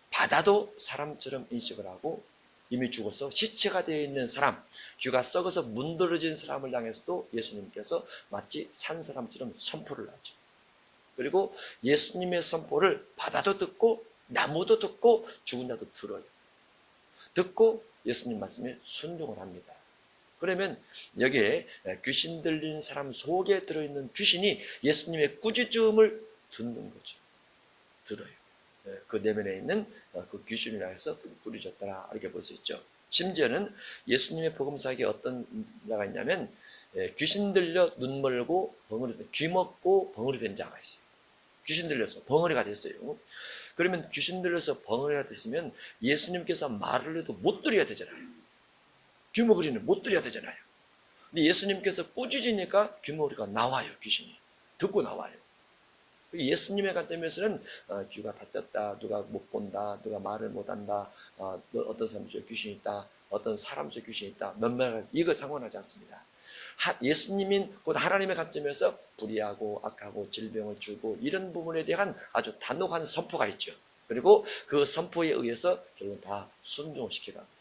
바다도 사람처럼 인식을 하고 이미 죽어서 시체가 되어 있는 사람, 귀가 썩어서 문드러진 사람을 향해서도 예수님께서 마치 산 사람처럼 선포를 하죠. 그리고 예수님의 선포를 바다도 듣고 나무도 듣고 죽은 자도 들어요. 듣고 예수님 말씀에 순종을 합니다. 그러면 여기에 귀신 들린 사람 속에 들어있는 귀신이 예수님의 꾸짖음을 듣는 거죠. 들어요. 그 내면에 있는 그 귀신을 향해서 뿌리졌더라 이렇게 볼 수 있죠. 심지어는 예수님의 복음사역에 어떤 자가 있냐면 귀신 들려 눈 멀고 벙어리 된, 귀 먹고 벙어리 된 자가 있어요. 귀신 들려서 벙어리가 됐어요. 그러면 귀신 들려서 벙어리가 됐으면 예수님께서 말을 해도 못 들어야 되잖아요. 귀머거리는 못 들어야 되잖아요. 근데 예수님께서 꾸짖으니까 귀머거리가 나와요. 귀신이 듣고 나와요. 예수님의 관점에서는 귀가 다쳤다, 누가 못 본다, 누가 말을 못한다, 어떤 사람 속에 귀신이 있다, 어떤 사람 속에 귀신이 있다, 몇몇 이거 상관하지 않습니다. 예수님인 곧 하나님의 관점에서 불의하고 악하고 질병을 주고 이런 부분에 대한 아주 단호한 선포가 있죠. 그리고 그 선포에 의해서 결국 다 순종을 시켜갑니다.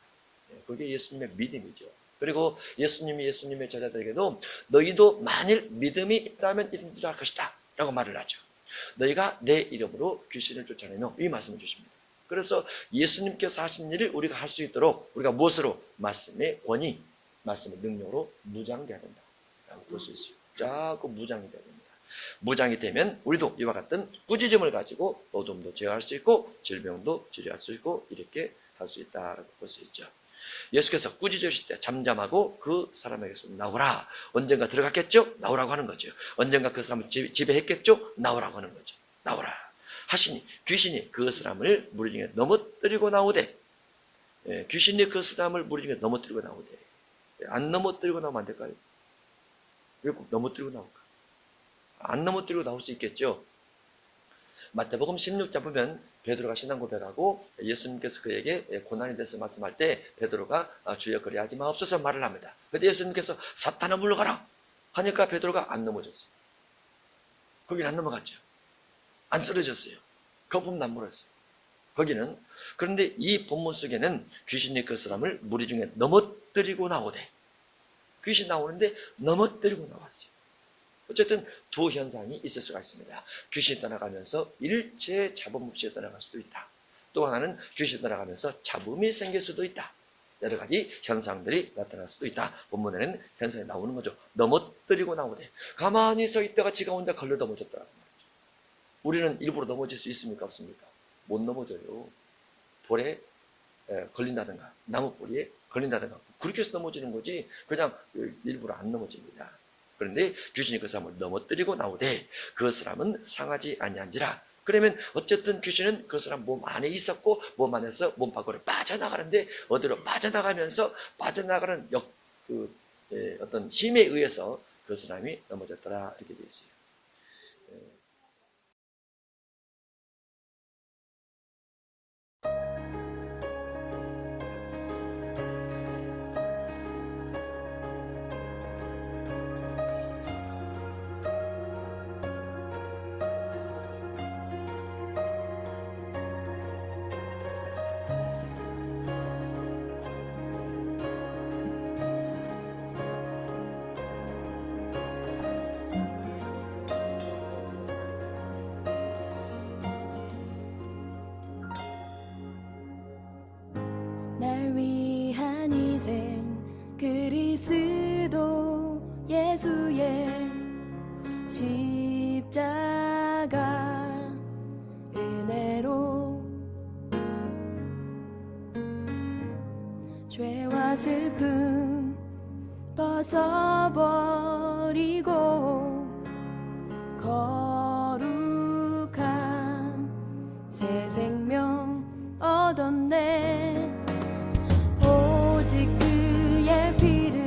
그게 예수님의 믿음이죠. 그리고 예수님이 예수님의 제자들에게도 너희도 만일 믿음이 있다면 이런 할 것이다 라고 말을 하죠. 너희가 내 이름으로 귀신을 쫓아내며 이 말씀을 주십니다. 그래서 예수님께서 하신 일을 우리가 할 수 있도록 우리가 무엇으로? 말씀의 권위, 말씀의 능력으로 무장돼야 된다 라고 볼 수 있어요. 자꾸 무장이 돼야 됩니다. 무장이 되면 우리도 이와 같은 꾸짖음을 가지고 어둠도 제어할 수 있고 질병도 치료할 수 있고 이렇게 할 수 있다라고 볼 수 있죠. 예수께서 꾸짖으실 때 잠잠하고 그 사람에게서 나오라. 언젠가 들어갔겠죠? 나오라고 하는 거죠. 언젠가 그 사람을 지배했겠죠? 나오라고 하는 거죠. 나오라 하시니 귀신이 그 사람을 무리 중에 넘어뜨리고 나오되, 귀신이 그 사람을 무리 중에 넘어뜨리고 나오되, 안 넘어뜨리고 나오면 안 될까요? 왜 꼭 넘어뜨리고 나올까? 안 넘어뜨리고 나올 수 있겠죠. 마태복음 16장 보면 베드로가 신앙 고백하고 예수님께서 그에게 고난에 대해서 말씀할 때 베드로가 주여 그리하지 마옵소서 말을 합니다. 그런데 예수님께서 사탄아 물러가라 하니까 베드로가 안 넘어졌어요. 거기는 안 넘어갔죠. 안 쓰러졌어요. 거품도 안 물었어요. 거기는. 그런데 이 본문 속에는 귀신이 그 사람을 무리 중에 넘어뜨리고 나오되, 귀신 나오는데 넘어뜨리고 나왔어요. 어쨌든 두 현상이 있을 수가 있습니다. 귀신이 떠나가면서 일체 잡음 없이 떠나갈 수도 있다. 또 하나는 귀신이 떠나가면서 잡음이 생길 수도 있다. 여러 가지 현상들이 나타날 수도 있다. 본문에는 현상이 나오는 거죠. 넘어뜨리고 나오되, 가만히 서 있다가 지가 혼자 걸려 넘어졌더라는 말이죠. 우리는 일부러 넘어질 수 있습니까? 없습니까? 못 넘어져요. 돌에 걸린다든가 나무 뿌리에 걸린다든가 그렇게 해서 넘어지는 거지 그냥 일부러 안 넘어집니다. 그런데 귀신이 그 사람을 넘어뜨리고 나오되 그 사람은 상하지 아니한지라. 그러면 어쨌든 귀신은 그 사람 몸 안에 있었고 몸 안에서 몸 밖으로 빠져나가는데 어디로 빠져나가면서 빠져나가는 어떤 힘에 의해서 그 사람이 넘어졌더라 이렇게 되어 있어요. 날 위한 희생 그리스도 예수의 십자가 은혜로 죄와 슬픔 벗어버리고 거룩한 새 생명 얻었네. 오직 그의 피를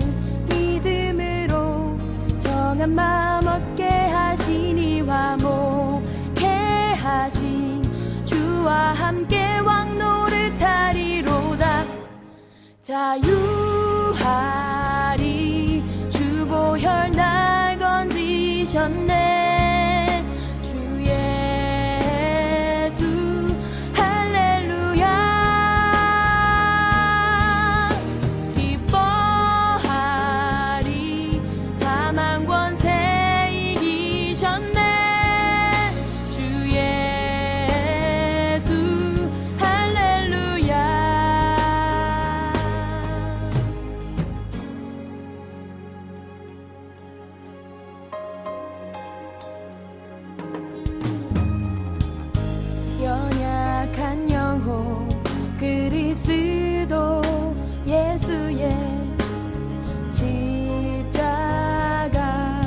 믿음으로 정한 마음 얻게 하시니 화목해 하신 주와 함께 왕 노릇하리로다. 자유하리 주 보혈 날 건지셨네. 주 예수 할렐루야. 기뻐하리 사망 권세 이기셨네. 주 예수 할렐루야. 연약한 영혼 그리스도 예수의 십자가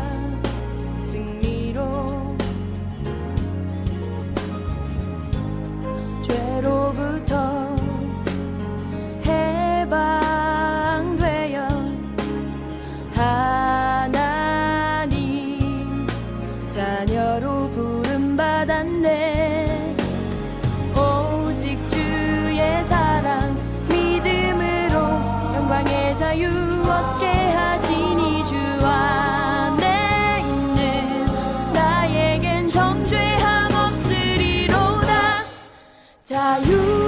승리로 죄로부터 해방되어 하나님 자녀로 부름받았네. 오직 주의 사랑 믿음으로 영광의 자유 얻게 하시니 주 안에 있는 나에겐 정죄함 없으리로다. 자유